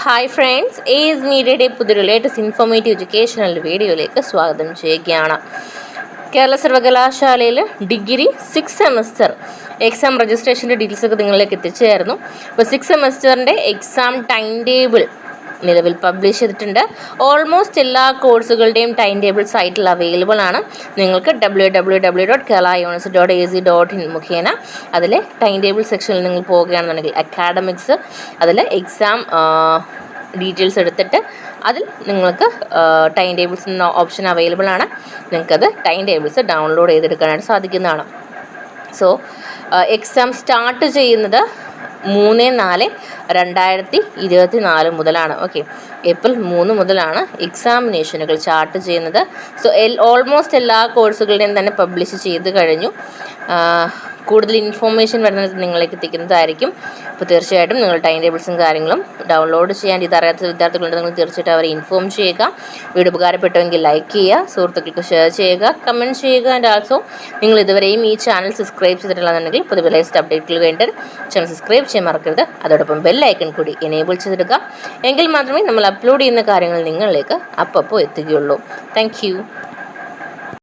Hi friends, ace മീഡിയയുടെ പുതിയൊരു latest informative educational വീഡിയോയിലേക്ക് സ്വാഗതം ചെയ്യുകയാണ്. കേരള സർവകലാശാലയിൽ ഡിഗ്രി 6 സെമസ്റ്റർ എക്സാം രജിസ്ട്രേഷൻ്റെ ഡീറ്റെയിൽസ് ഒക്കെ നിങ്ങളിലേക്ക് എത്തിച്ചായിരുന്നു. അപ്പോൾ 6 സെമസ്റ്ററിൻ്റെ എക്സാം ടൈം ടേബിൾ നിലവിൽ പബ്ലിഷ് ചെയ്തിട്ടുണ്ട്. ഓൾമോസ്റ്റ് എല്ലാ കോഴ്സുകളുടെയും ടൈം ടേബിൾ സൈറ്റിൽ അവൈലബിൾ ആണ്. നിങ്ങൾക്ക് www.keralauniversity.ac.in മുഖേന അതിലെ ടൈം ടേബിൾ സെക്ഷനിൽ നിങ്ങൾ പോവുകയാണെന്നുണ്ടെങ്കിൽ അക്കാഡമിക്സ് അതിൽ എക്സാം ഡീറ്റെയിൽസ് എടുത്തിട്ട് അതിൽ നിങ്ങൾക്ക് ടൈം ടേബിൾസ് എന്ന ഓപ്ഷൻ അവൈലബിൾ ആണ്. നിങ്ങൾക്കത് ടൈം ടേബിൾസ് ഡൗൺലോഡ് ചെയ്തെടുക്കാനായിട്ട് സാധിക്കുന്നതാണ്. സോ എക്സാം സ്റ്റാർട്ട് ചെയ്യുന്നത് 3/4/2024 മുതലാണ്. ഓക്കെ, ഏപ്രിൽ 3 മുതലാണ് എക്സാമിനേഷനുകൾ സ്റ്റാർട്ട് ചെയ്യുന്നത്. സോ ഓൾമോസ്റ്റ് എല്ലാ കോഴ്സുകളുടെയും തന്നെ പബ്ലിഷ് ചെയ്ത് കഴിഞ്ഞു. കൂടുതൽ ഇൻഫോർമേഷൻ വരുന്നത് നിങ്ങളിലേക്ക് എത്തിക്കുന്നതായിരിക്കും. അപ്പോൾ തീർച്ചയായിട്ടും നിങ്ങൾ ടൈം ടേബിൾസും കാര്യങ്ങളും ഡൗൺലോഡ് ചെയ്യാൻ ഇതറിയാത്ത വിദ്യാർത്ഥികളുണ്ടെങ്കിൽ തീർച്ചയായിട്ടും അവരെ ഇൻഫോം ചെയ്യുക. വീഡിയോ ഉപകാരപ്പെട്ടുവെങ്കിൽ ലൈക്ക് ചെയ്യുക, സുഹൃത്തുക്കൾക്ക് ഷെയർ ചെയ്യുക, കമൻറ്റ് ചെയ്യുക. ആൻഡ് ആൾസോ നിങ്ങൾ ഇതുവരെയും ഈ ചാനൽ സബ്സ്ക്രൈബ് ചെയ്തിട്ടുള്ളതെന്നുണ്ടെങ്കിൽ പുതിയ ലേറ്റസ്റ്റ് അപ്ഡേറ്റുകൾ വേണ്ടി ചാനൽ സബ്സ്ക്രൈബ് ചെയ്യാൻ മറക്കരുത്. അതോടൊപ്പം ബെൽ ഐക്കൺ കൂടി എനേബിൾ ചെയ്തെടുക്കുക. എങ്കിൽ മാത്രമേ നമ്മൾ അപ്ലോഡ് ചെയ്യുന്ന കാര്യങ്ങൾ നിങ്ങളിലേക്ക് അപ്പോൾ എത്തുകയുള്ളൂ. Thank you.